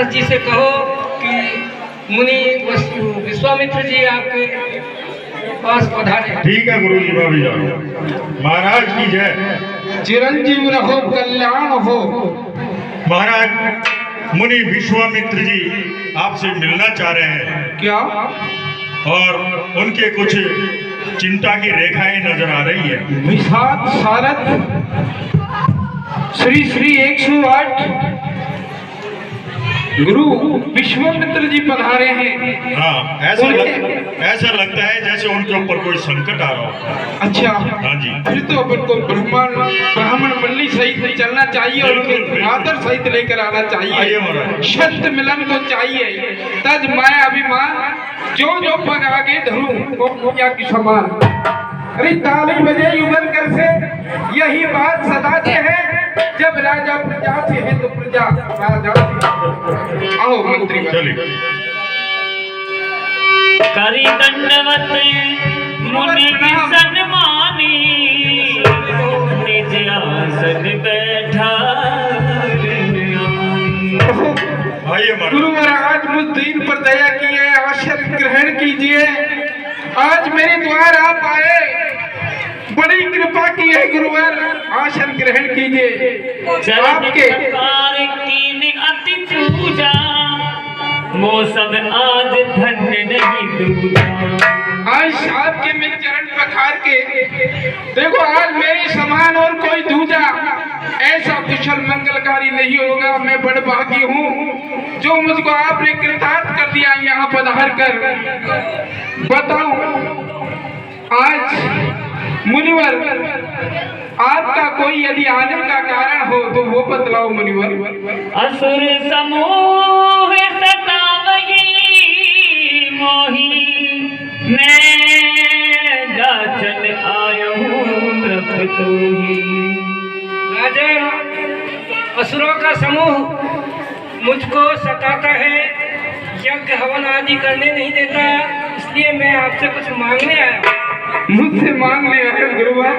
दशरथ जी से कहो कि मुनि विश्वामित्र जी आपके पास पधारे। ठीक है गुरु जी, मैं भी जाऊँ। महाराज की जय। चिरंजीव रहो, कल्याण हो। महाराज, मुनि विश्वामित्र जी आपसे मिलना चाह रहे हैं। क्या? और उनके कुछ चिंता की रेखाएं नजर आ रही है। विषाद सारद श्री श्री 108 गुरु विश्वामित्र जी पधारे हैं। हाँ, ऐसा लगता है जैसे उनके ऊपर कोई संकट आ रहा हो। अच्छा, हाँ जी। फिर तो अपन को ब्राह्मण मंडली सहित चलना चाहिए और उनके आदर सहित लेकर आना चाहिए। सत्य मिलन को चाहिए। तज माया अभिमान जो जो पग आगे धरूं वो पूजा की समान। अरे ताली बजे युगल कर से यही बात सदाते है। जब राजा प्रजा से है तो प्रजा राजा से। आओ मंत्री चलिए। करी दंडवत मुनि सन्मानी, निज आसन बैठा। गुरुवर आज मुझ दीन पर दया किए, आसन ग्रहण कीजिए। आज मेरे द्वार आप आए, बड़ी कृपा की है गुरुवर, आसन ग्रहण कीजिए। आपके अति पूजा मौसम आज धन्य नहीं दूजा। आज आपके मैं चरण पखार के देखो, आज मेरे समान और कोई दूजा ऐसा कुशल मंगलकारी नहीं होगा। मैं बड़ भागी हूँ जो मुझको आपने कृतार्थ कर दिया यहाँ पधार कर। बताओ आज मुनिवर, आपका कोई यदि आने का कारण हो तो वो बतलाओ मुनिवर। असुर समूह सतावही मोही, मैं जाचन आयो हूँ तोही। राजा, असुरों का समूह मुझको सताता है, यज्ञ हवन आदि करने नहीं देता, इसलिए मैं आपसे कुछ मांगने आया हूँ। मुझसे मांगने आए गुरुवर?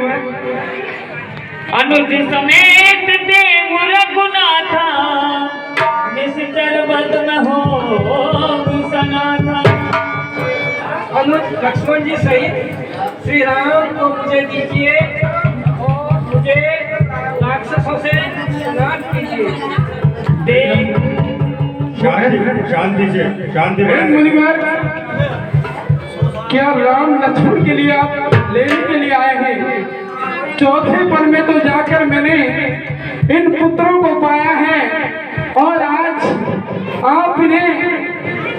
अनुज समेत देव रघुनाथा, निश्चर बदन हो सनाथा। अनुज लक्ष्मण जी सहित श्री राम को मुझे दीजिए और मुझे राक्षसों से नाश कीजिए। शांति से, शांति। मुनिवर, क्या राम लक्ष्मण के लिए आप लेने के लिए आए हैं? चौथे पल में तो जाकर मैंने इन पुत्रों को पाया है और आज आप इन्हें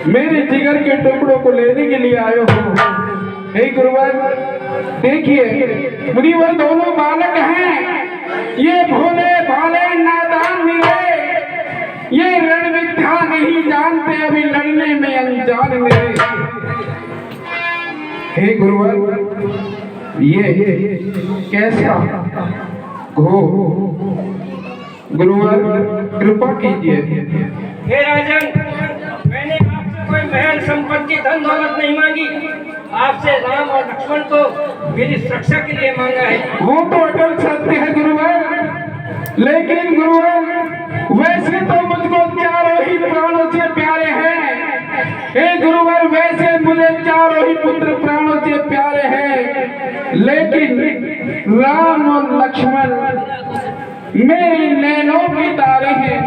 मेरे जिगर के टुकड़ों को लेने के लिए आए हो। हे गुरुवर, देखिए मुनिवर दोनों बालक हैं, ये भोले भाले नादान मिले, ये रण विद्या नहीं जानते, अभी लड़ने में अनजान मिले। हे गुरुवर, ये कैसा हो? गुरुवर कृपा कीजिए। हे राजन, मैंने आपसे कोई महल संपत्ति धन दौलत नहीं मांगी, आपसे राम और लक्ष्मण को मेरी सुरक्षा के लिए मांगा है। वो तो अटल सत्य है गुरुवर, लेकिन गुरुवर वैसे तो मुझको चारों ही प्राणों से प्यारे हैं। हे गुरुवर, वैसे मुझे चारों ही पुत्र प्राणों से प्यारे हैं, लेकिन राम और लक्ष्मण मेरी नैनों की तारे हैं।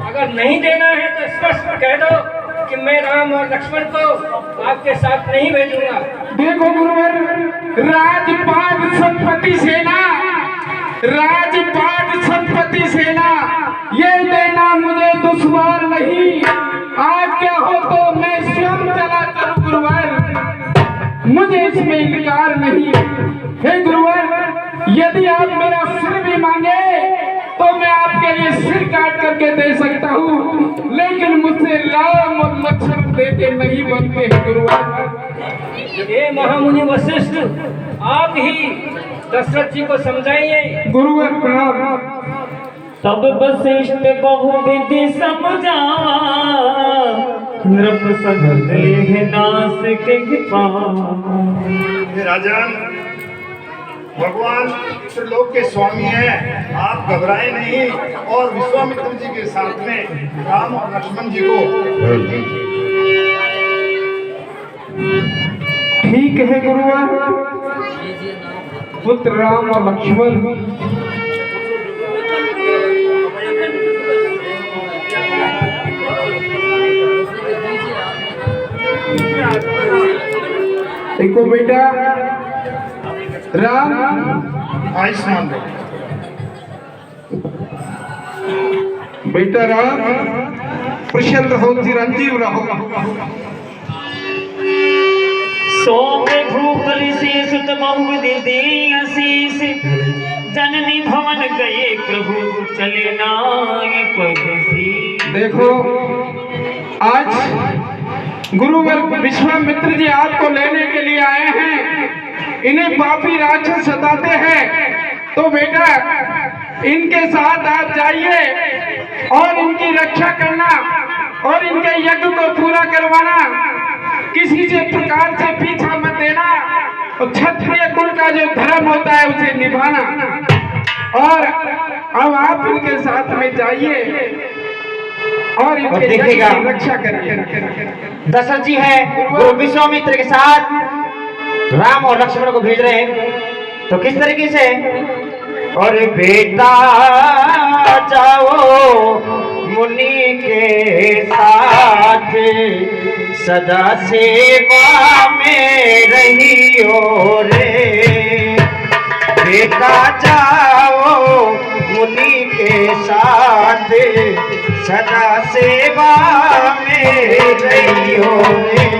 अगर नहीं देना है तो स्पष्ट कह दो कि मैं राम और लक्ष्मण को आपके साथ नहीं भेजूंगा। देखो गुरुवर, राजपाट संपत्ति सेना, राजपाट संपत्ति सेना ये देना मुझे दुश्वार नहीं। आज्ञा हो तो मैं स्वयं चला चलूं गुरुवर, मुझे इसमें इनकार नहीं। हे गुरुवर, यदि आप मेरा सिर भी मांगे तो मैं आपके लिए सिर काट करके दे सकता हूँ, लेकिन मुझसे राम और लक्ष्मण देते नहीं बनते हैं गुरुवर। हे महामुनि वशिष्ठ, आप ही दशरथ जी को समझाइए। गुरुवर प्रणाम। तब वशिष्ठ बहुविधि समझावा, नृप सगदेह नास के राजन, भगवान त्रिलोक के स्वामी हैं, आप घबराए नहीं और विश्वामित्र जी के साथ में राम और लक्ष्मण जी को ठीक है गुरुवर, पुत्र राम और लक्ष्मण देखो बेटा, राम आयुष्मान रहे। बेटा राम प्रसन्न रहो, चिरंजीव रहो। सोम भूप ऋषि सुत बहुविधि दे आशीष, जननी भवन गए प्रभु चले नाय पदसी। देखो आज गुरुवर विश्वामित्र जी आपको लेने के लिए आए हैं। इन्हें पापी राक्षस सताते हैं, तो बेटा इनके साथ आप जाइए और इनकी रक्षा करना और इनके यज्ञ को पूरा करवाना। किसी से प्रकार से पीछा मत देना और क्षत्रिय कुल का जो धर्म होता है उसे निभाना। और अब आप इनके साथ में जाइए और इनके यज्ञ की रक्षा करिए। दशरथ जी है वो विश्वामित्र के साथ राम और लक्ष्मण को भेज रहे हैं, तो किस तरीके से? और बेटा जाओ मुनि के साथ, सदा सेवा में रहियो रे। बेटा जाओ मुनि के साथ, सदा सेवा में रहियो रे।